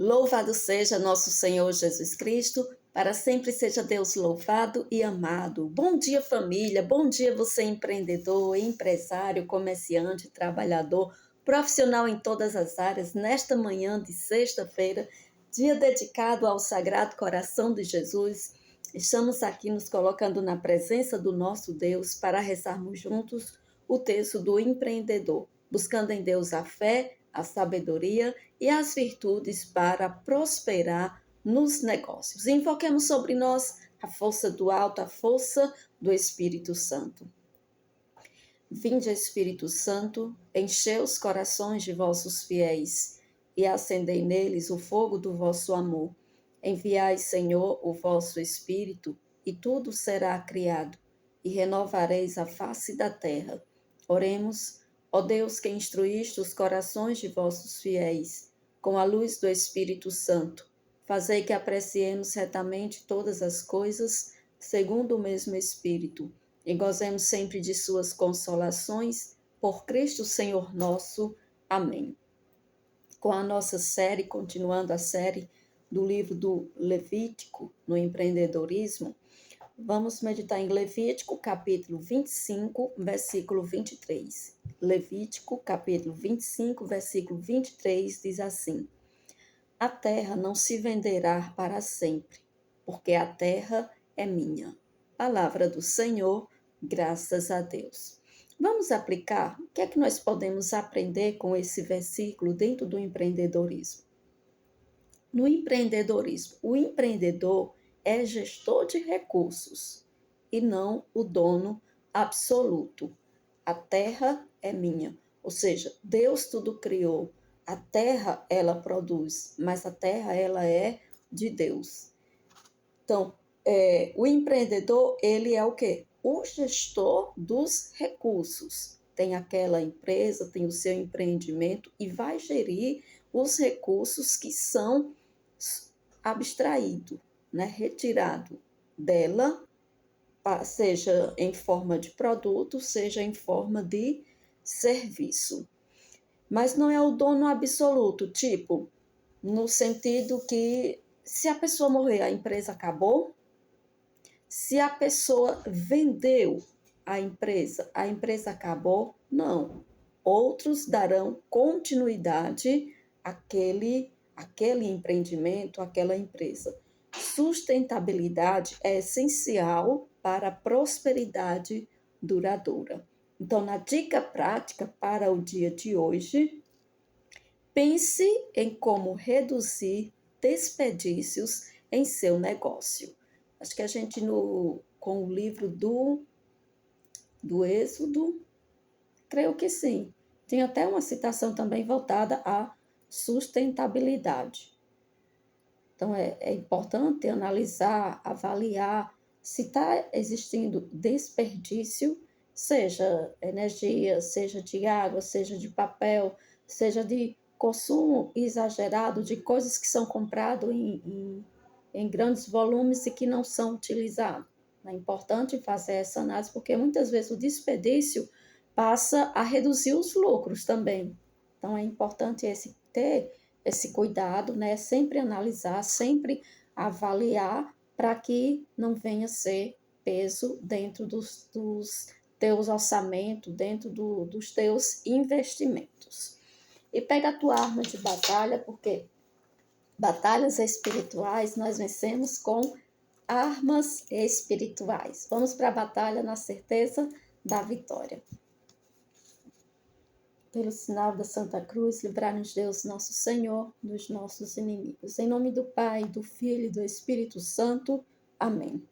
Louvado seja nosso Senhor Jesus Cristo, para sempre seja Deus louvado e amado. Bom dia, família, bom dia você empreendedor, empresário, comerciante, trabalhador, profissional em todas as áreas, nesta manhã de sexta-feira, dia dedicado ao Sagrado Coração de Jesus. Estamos aqui nos colocando na presença do nosso Deus para rezarmos juntos o texto do empreendedor, buscando em Deus a fé, a sabedoria e as virtudes para prosperar nos negócios. Invoquemos sobre nós a força do alto, a força do Espírito Santo. Vinde, Espírito Santo, enchei os corações de vossos fiéis e acendei neles o fogo do vosso amor. Enviai, Senhor, o vosso Espírito, e tudo será criado, e renovareis a face da terra. Oremos. Ó Deus, que instruíste os corações de vossos fiéis, com a luz do Espírito Santo, fazei que apreciemos retamente todas as coisas, segundo o mesmo Espírito, e gozemos sempre de suas consolações, por Cristo Senhor nosso. Amém. Com a nossa série, continuando a série do livro do Levítico, no empreendedorismo, vamos meditar em Levítico, capítulo 25, versículo 23. Levítico, capítulo 25, versículo 23, diz assim: A terra não se venderá para sempre, porque a terra é minha. Palavra do Senhor, graças a Deus. Vamos aplicar o que é que nós podemos aprender com esse versículo dentro do empreendedorismo. No empreendedorismo, o empreendedor é gestor de recursos e não o dono absoluto. A terra é minha, ou seja, Deus tudo criou. A terra ela produz, mas a terra ela é de Deus. Então, o empreendedor ele é o quê? O gestor dos recursos. Tem aquela empresa, tem o seu empreendimento e vai gerir os recursos que são abstraído, né, retirado dela, seja em forma de produto, seja em forma de serviço. Mas não é o dono absoluto, tipo, no sentido que se a pessoa morrer, a empresa acabou. Se a pessoa vendeu a empresa acabou. Não. Outros darão continuidade àquele empreendimento, àquela empresa. Sustentabilidade é essencial para a prosperidade duradoura. Então, na dica prática para o dia de hoje, pense em como reduzir desperdícios em seu negócio. Acho que a gente, com o livro do Êxodo, creio que sim. Tem até uma citação também voltada à sustentabilidade. Então, é importante analisar, avaliar se está existindo desperdício, seja energia, seja de água, seja de papel, seja de consumo exagerado de coisas que são compradas em grandes volumes e que não são utilizados. É importante fazer essa análise, porque muitas vezes o desperdício passa a reduzir os lucros também. Então, é importante ter esse cuidado, né? Sempre analisar, sempre avaliar, para que não venha ser peso dentro dos teus orçamentos, dentro dos teus investimentos. E pega a tua arma de batalha, porque batalhas espirituais nós vencemos com armas espirituais. Vamos para a batalha na certeza da vitória. Pelo sinal da Santa Cruz, livrar-nos Deus, nosso Senhor, dos nossos inimigos. Em nome do Pai, do Filho e do Espírito Santo. Amém.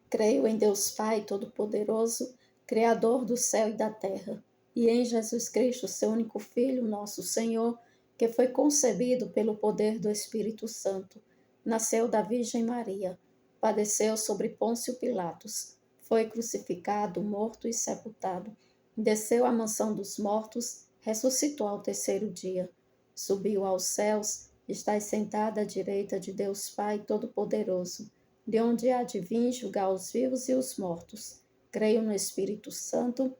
Creio em Deus Pai Todo-Poderoso, Criador do céu e da terra, e em Jesus Cristo, seu único Filho, nosso Senhor, que foi concebido pelo poder do Espírito Santo, nasceu da Virgem Maria, padeceu sobre Pôncio Pilatos, foi crucificado, morto e sepultado, desceu à mansão dos mortos, ressuscitou ao terceiro dia, subiu aos céus, está sentada à direita de Deus Pai Todo-Poderoso, de onde há de vir julgar os vivos e os mortos. Creio no Espírito Santo,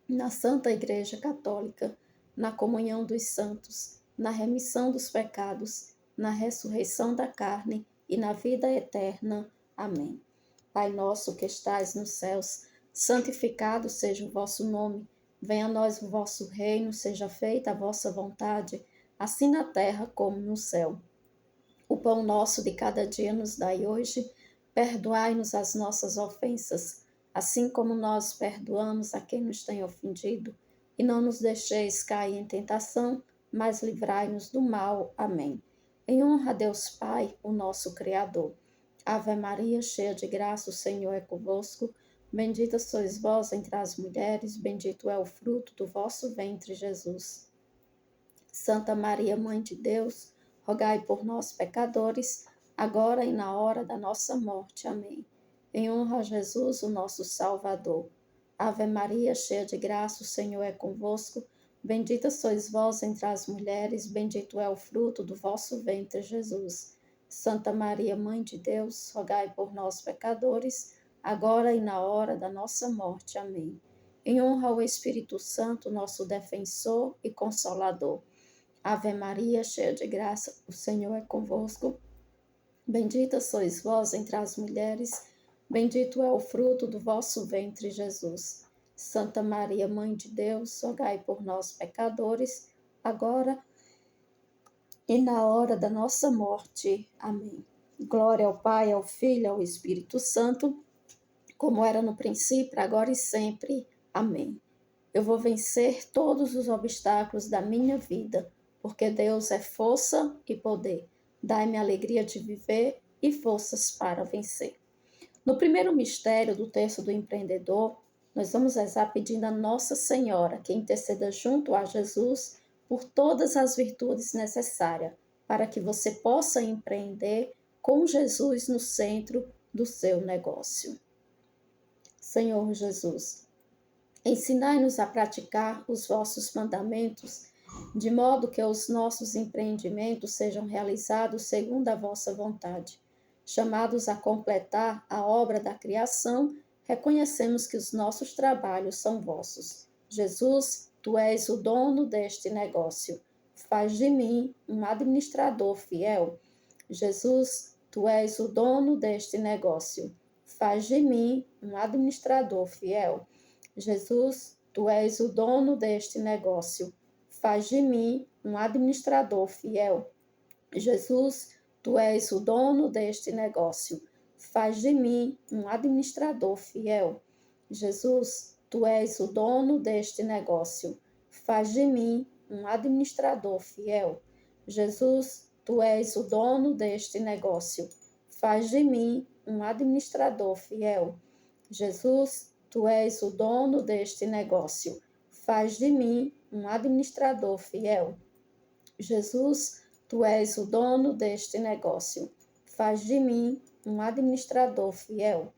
na Santa Igreja Católica, na comunhão dos santos, na remissão dos pecados, na ressurreição da carne e na vida eterna. Amém. Pai nosso que estais nos céus, santificado seja o vosso nome. Venha a nós o vosso reino, seja feita a vossa vontade, assim na terra como no céu. O pão nosso de cada dia nos dai hoje, perdoai-nos as nossas ofensas, assim como nós perdoamos a quem nos tem ofendido, e não nos deixeis cair em tentação, mas livrai-nos do mal. Amém. Em honra a Deus Pai, o nosso Criador. Ave Maria, cheia de graça, o Senhor é convosco. Bendita sois vós entre as mulheres, bendito é o fruto do vosso ventre, Jesus. Santa Maria, Mãe de Deus, rogai por nós, pecadores, agora e na hora da nossa morte. Amém. Em honra a Jesus, o nosso Salvador. Ave Maria, cheia de graça, o Senhor é convosco. Bendita sois vós entre as mulheres, bendito é o fruto do vosso ventre, Jesus. Santa Maria, Mãe de Deus, rogai por nós, pecadores, agora e na hora da nossa morte. Amém. Em honra ao Espírito Santo, nosso defensor e consolador. Ave Maria, cheia de graça, o Senhor é convosco. Bendita sois vós entre as mulheres, bendito é o fruto do vosso ventre, Jesus. Santa Maria, Mãe de Deus, rogai por nós, pecadores, agora e na hora da nossa morte. Amém. Glória ao Pai, ao Filho, ao Espírito Santo, como era no princípio, agora e sempre. Amém. Eu vou vencer todos os obstáculos da minha vida, porque Deus é força e poder. Dai-me a alegria de viver e forças para vencer. No primeiro mistério do texto do empreendedor, nós vamos rezar pedindo a Nossa Senhora que interceda junto a Jesus por todas as virtudes necessárias para que você possa empreender com Jesus no centro do seu negócio. Senhor Jesus, ensinai-nos a praticar os vossos mandamentos, de modo que os nossos empreendimentos sejam realizados segundo a vossa vontade. Chamados a completar a obra da criação, reconhecemos que os nossos trabalhos são vossos. Jesus, tu és o dono deste negócio. Faz de mim um administrador fiel. Jesus, tu és o dono deste negócio. Faz de mim um administrador fiel. Jesus, tu és o dono deste negócio. Faz de mim um administrador fiel. Jesus, tu és o dono deste negócio. Faz de mim um administrador fiel. Jesus, tu és o dono deste negócio. Faz de mim um administrador fiel. Jesus, tu és o dono deste negócio. Faz de mim um administrador fiel. Jesus, tu és o dono deste negócio. Faz de mim um administrador fiel. Jesus, tu és o dono deste negócio. Faz de mim um administrador fiel.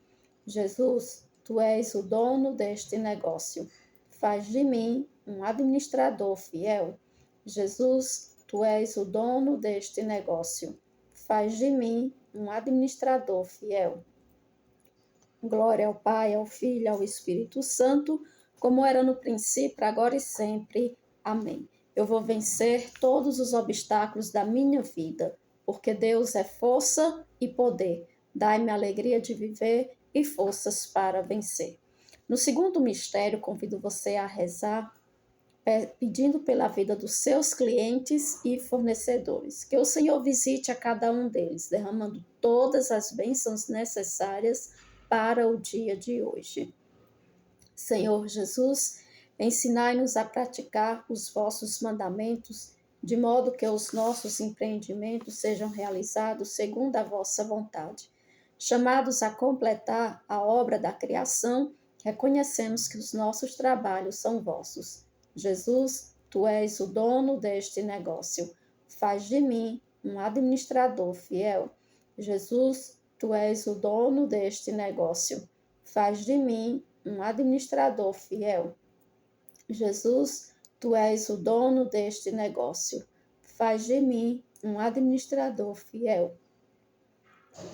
Jesus, tu és o dono deste negócio. Faz de mim um administrador fiel. Jesus, tu és o dono deste negócio. Faz de mim um administrador fiel. Glória ao Pai, ao Filho e ao Espírito Santo, como era no princípio, agora e sempre. Amém. Eu vou vencer todos os obstáculos da minha vida, porque Deus é força e poder. Dai-me a alegria de viver e forças para vencer. No segundo mistério, convido você a rezar, pedindo pela vida dos seus clientes e fornecedores. Que o Senhor visite a cada um deles, derramando todas as bênçãos necessárias para o dia de hoje. Senhor Jesus, ensinai-nos a praticar os vossos mandamentos, de modo que os nossos empreendimentos sejam realizados segundo a vossa vontade. Chamados a completar a obra da criação, reconhecemos que os nossos trabalhos são vossos. Jesus, tu és o dono deste negócio. Faz de mim um administrador fiel. Jesus, tu és o dono deste negócio. Faz de mim um administrador fiel. Jesus, tu és o dono deste negócio. Faz de mim um administrador fiel.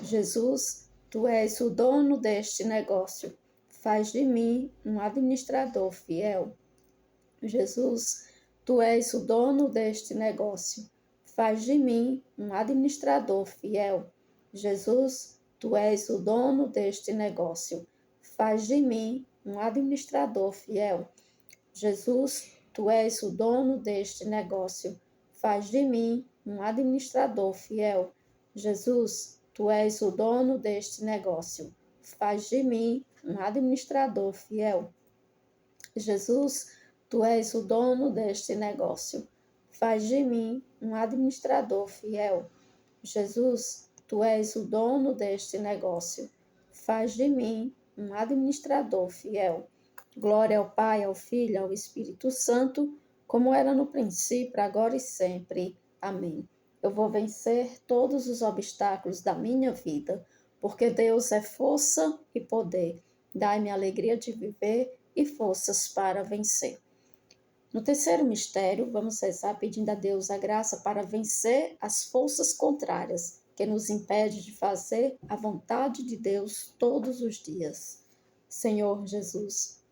Jesus, tu és o dono deste negócio. Faz de mim um administrador fiel. Jesus, tu és o dono deste negócio. Faz de mim um administrador fiel. Jesus, tu és o dono deste negócio. Faz de mim um administrador fiel. Jesus, tu és o dono deste negócio. Faz de mim um administrador fiel. Jesus, tu és o dono deste negócio. Faz de mim um administrador fiel. Jesus, tu és o dono deste negócio. Faz de mim um administrador fiel. Jesus, tu és o dono deste negócio. Faz de mim um administrador fiel. Glória ao Pai, ao Filho e ao Espírito Santo, como era no princípio, agora e sempre. Amém. Eu vou vencer todos os obstáculos da minha vida, porque Deus é força e poder. Dai-me a alegria de viver e forças para vencer. No terceiro mistério, vamos rezar pedindo a Deus a graça para vencer as forças contrárias que nos impedem de fazer a vontade de Deus todos os dias. Senhor Jesus,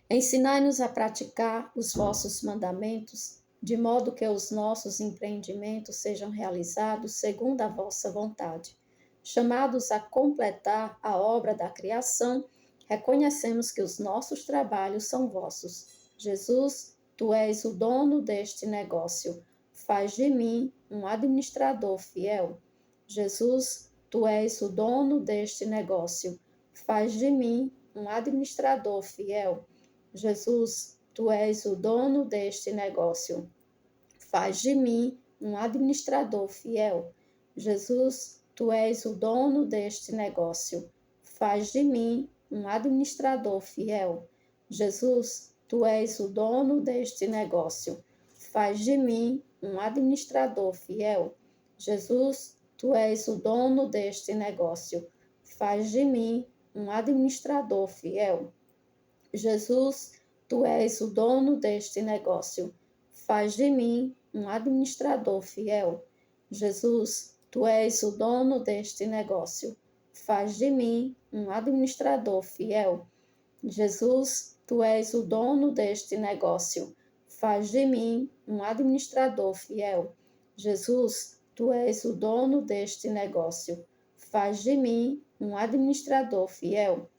ensinai-nos a praticar os vossos mandamentos, de modo que os nossos empreendimentos sejam realizados segundo a vossa vontade. Chamados a completar a obra da criação, reconhecemos que os nossos trabalhos são vossos. Jesus, tu és o dono deste negócio. Faz de mim um administrador fiel. Jesus, tu és o dono deste negócio. Faz de mim um administrador fiel. Jesus, tu és o dono deste negócio. Faz de mim um administrador fiel. Jesus, tu és o dono deste negócio. Faz de mim um administrador fiel. Jesus, tu és o dono deste negócio. Faz de mim um administrador fiel. Jesus, tu és o dono deste negócio. Faz de mim um administrador fiel. Jesus, tu és o dono deste negócio. Faz de mim um administrador fiel. Jesus, tu és o dono deste negócio. Faz de mim um administrador fiel. Jesus, tu és o dono deste negócio. Faz de mim um administrador fiel. Jesus, tu és o dono deste negócio. Faz de mim um administrador fiel.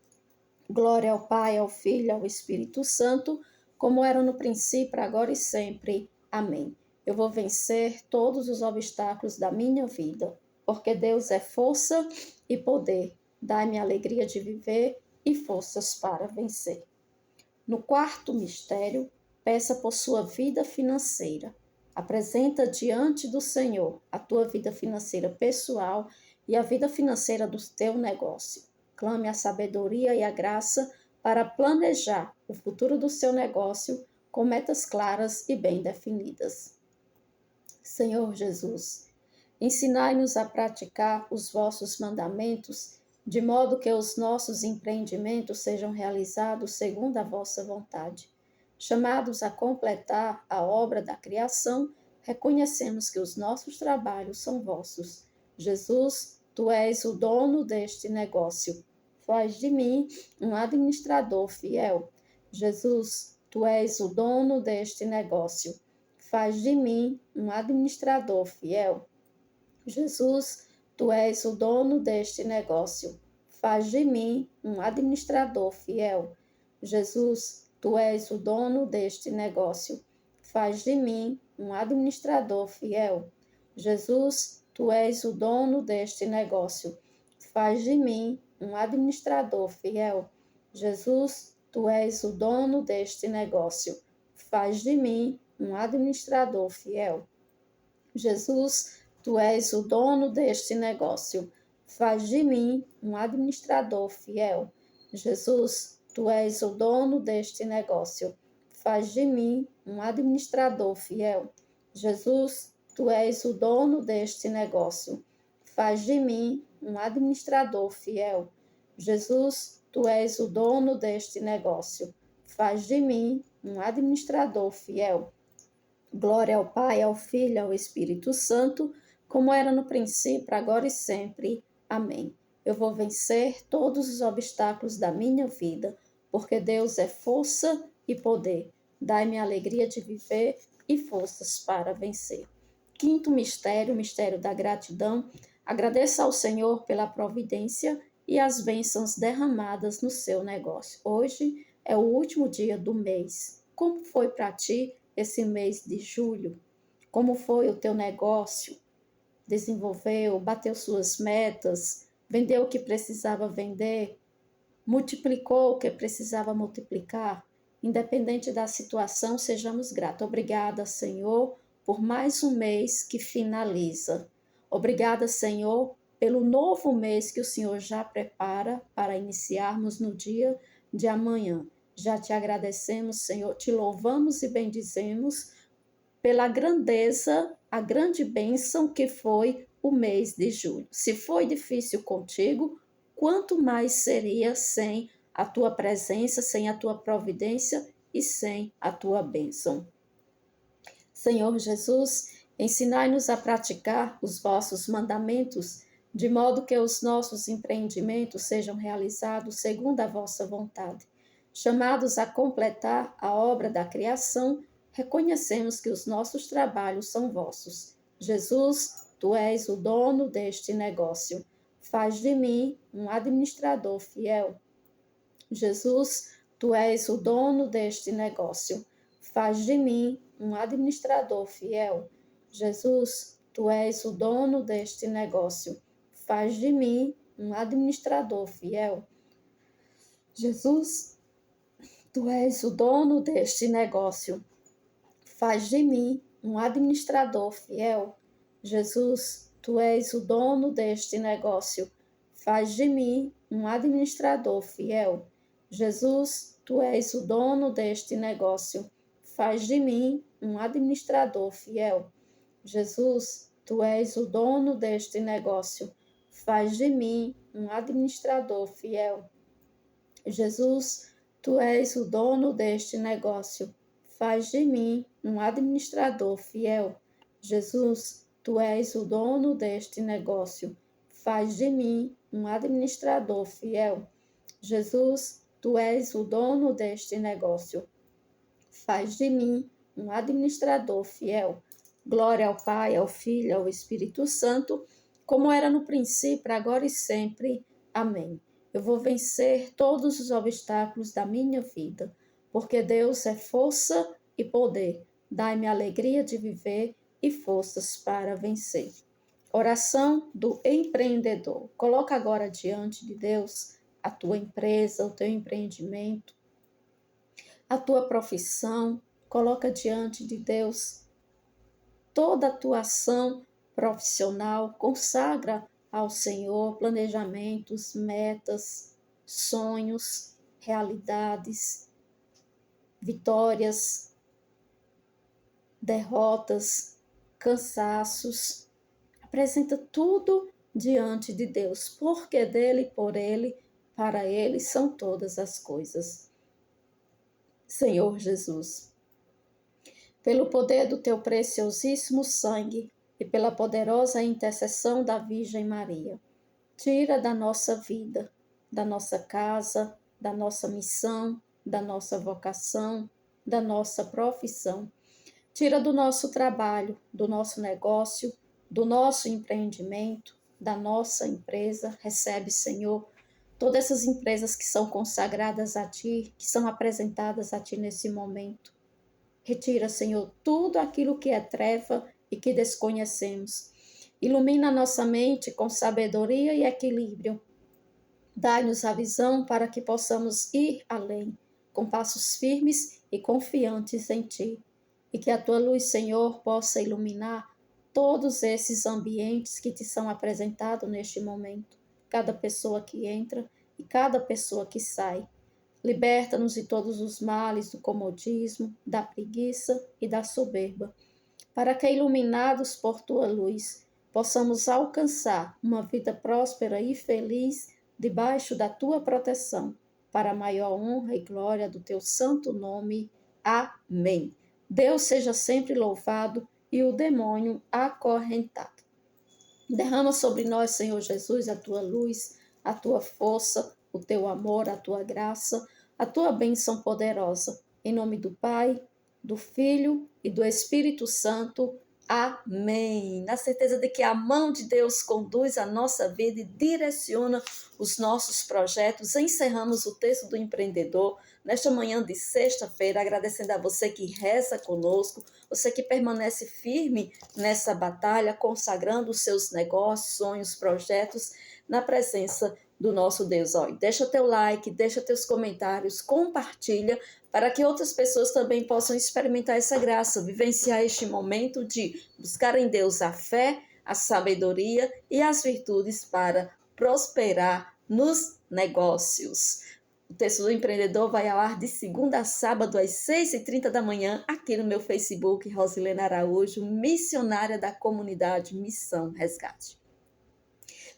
Glória ao Pai, ao Filho e ao Espírito Santo, como era no princípio, agora e sempre. Amém. Eu vou vencer todos os obstáculos da minha vida, porque Deus é força e poder. Dai-me a alegria de viver e forças para vencer. No quarto mistério, peça por sua vida financeira. Apresenta diante do Senhor a tua vida financeira pessoal e a vida financeira do teu negócio. Clame a sabedoria e a graça para planejar o futuro do seu negócio com metas claras e bem definidas. Senhor Jesus, ensinai-nos a praticar os vossos mandamentos, de modo que os nossos empreendimentos sejam realizados segundo a vossa vontade. Chamados a completar a obra da criação, reconhecemos que os nossos trabalhos são vossos. Jesus, tu és o dono deste negócio. Faz de mim um administrador fiel. Jesus, tu és o dono deste negócio. Faz de mim um administrador fiel. Jesus, tu és o dono deste negócio. Faz de mim um administrador fiel. Jesus, tu és o dono deste negócio. Faz de mim um administrador fiel. Jesus, tu és o dono deste negócio. Faz de mim um administrador fiel. Jesus, tu és o dono deste negócio. Faz de mim um administrador fiel. Jesus, tu és o dono deste negócio. Faz de mim um administrador fiel. Jesus, tu és o dono deste negócio. Faz de mim um administrador fiel. Jesus, tu és o dono deste negócio. Faz de mim um administrador fiel. Jesus, tu és o dono deste negócio. Faz de mim um administrador fiel. Glória ao Pai, ao Filho e ao Espírito Santo, como era no princípio, agora e sempre. Amém. Eu vou vencer todos os obstáculos da minha vida, porque Deus é força e poder. dai-me a alegria de viver e forças para vencer. Quinto mistério, o mistério da gratidão. Agradeça ao Senhor pela providência e as bênçãos derramadas no seu negócio. Hoje é o último dia do mês. Como foi para ti esse mês de julho? Como foi o teu negócio? Desenvolveu, bateu suas metas, vendeu o que precisava vender, multiplicou o que precisava multiplicar? Independente da situação, sejamos gratos. Obrigada, Senhor, por mais um mês que finaliza. Obrigada, Senhor, pelo novo mês que o Senhor já prepara para iniciarmos no dia de amanhã. Já te agradecemos, Senhor, te louvamos e bendizemos pela grandeza, a grande bênção que foi o mês de julho. Se foi difícil contigo, quanto mais seria sem a tua presença, sem a tua providência e sem a tua bênção. Senhor Jesus, ensinai-nos a praticar os vossos mandamentos, de modo que os nossos empreendimentos sejam realizados segundo a vossa vontade. Chamados a completar a obra da criação, reconhecemos que os nossos trabalhos são vossos. Jesus, tu és o dono deste negócio. Faz de mim um administrador fiel. Jesus, tu és o dono deste negócio. Faz de mim um administrador fiel. Jesus, tu és o dono deste negócio. Faz de mim um administrador fiel. Jesus, tu és o dono deste negócio. Faz de mim um administrador fiel. Jesus, tu és o dono deste negócio. Faz de mim um administrador fiel. Jesus, tu és o dono deste negócio. Faz de mim um administrador fiel. Jesus, tu és o dono deste negócio. Faz de mim um administrador fiel. Jesus, tu és o dono deste negócio. Faz de mim um administrador fiel. Jesus, tu és o dono deste negócio. Faz de mim um administrador fiel. Jesus, tu és o dono deste negócio. Faz de mim um administrador fiel. Glória ao Pai, ao Filho, ao Espírito Santo, como era no princípio, agora e sempre. Amém. Eu vou vencer todos os obstáculos da minha vida, porque Deus é força e poder. Dai-me alegria de viver e forças para vencer. Oração do empreendedor. Coloca agora diante de Deus a tua empresa, o teu empreendimento, a tua profissão. Coloca diante de Deus toda a tua ação profissional. Consagra ao Senhor planejamentos, metas, sonhos, realidades, vitórias, derrotas, cansaços. Apresenta tudo diante de Deus, porque dele, por ele, para ele são todas as coisas. Senhor Jesus, pelo poder do teu preciosíssimo sangue e pela poderosa intercessão da Virgem Maria, tira da nossa vida, da nossa casa, da nossa missão, da nossa vocação, da nossa profissão. Tira do nosso trabalho, do nosso negócio, do nosso empreendimento, da nossa empresa. Recebe, Senhor, todas essas empresas que são consagradas a Ti, que são apresentadas a Ti nesse momento. Retira, Senhor, tudo aquilo que é treva e que desconhecemos. Ilumina a nossa mente com sabedoria e equilíbrio. Dai-nos a visão para que possamos ir além, com passos firmes e confiantes em Ti. E que a Tua luz, Senhor, possa iluminar todos esses ambientes que Te são apresentados neste momento. Cada pessoa que entra e cada pessoa que sai. Liberta-nos de todos os males do comodismo, da preguiça e da soberba, para que, iluminados por Tua luz, possamos alcançar uma vida próspera e feliz debaixo da Tua proteção, para a maior honra e glória do Teu santo nome. Amém. Deus seja sempre louvado e o demônio acorrentado. Derrama sobre nós, Senhor Jesus, a Tua luz, a Tua força, o Teu amor, a Tua graça, a Tua bênção poderosa. Em nome do Pai, do Filho e do Espírito Santo. Amém. Na certeza de que a mão de Deus conduz a nossa vida e direciona os nossos projetos, encerramos o texto do empreendedor nesta manhã de sexta-feira, agradecendo a você que reza conosco, você que permanece firme nessa batalha, consagrando os seus negócios, sonhos, projetos na presença do nosso Deus. Olha, deixa teu like, deixa teus comentários, compartilha para que outras pessoas também possam experimentar essa graça, vivenciar este momento de buscar em Deus a fé, a sabedoria e as virtudes para prosperar nos negócios. O texto do empreendedor vai ao ar de segunda a sábado às 6h30 da manhã, aqui no meu Facebook, Rosilene Araújo, missionária da comunidade Missão Resgate.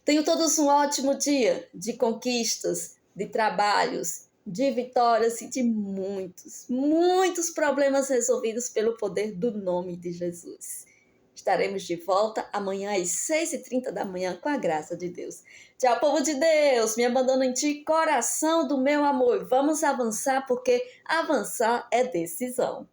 Tenham todos um ótimo dia de conquistas, de trabalhos, de vitórias e de muitos problemas resolvidos pelo poder do nome de Jesus. Estaremos de volta amanhã às 6h30 da manhã com a graça de Deus. Tchau, povo de Deus, me abandono em ti, coração do meu amor. Vamos avançar porque avançar é decisão.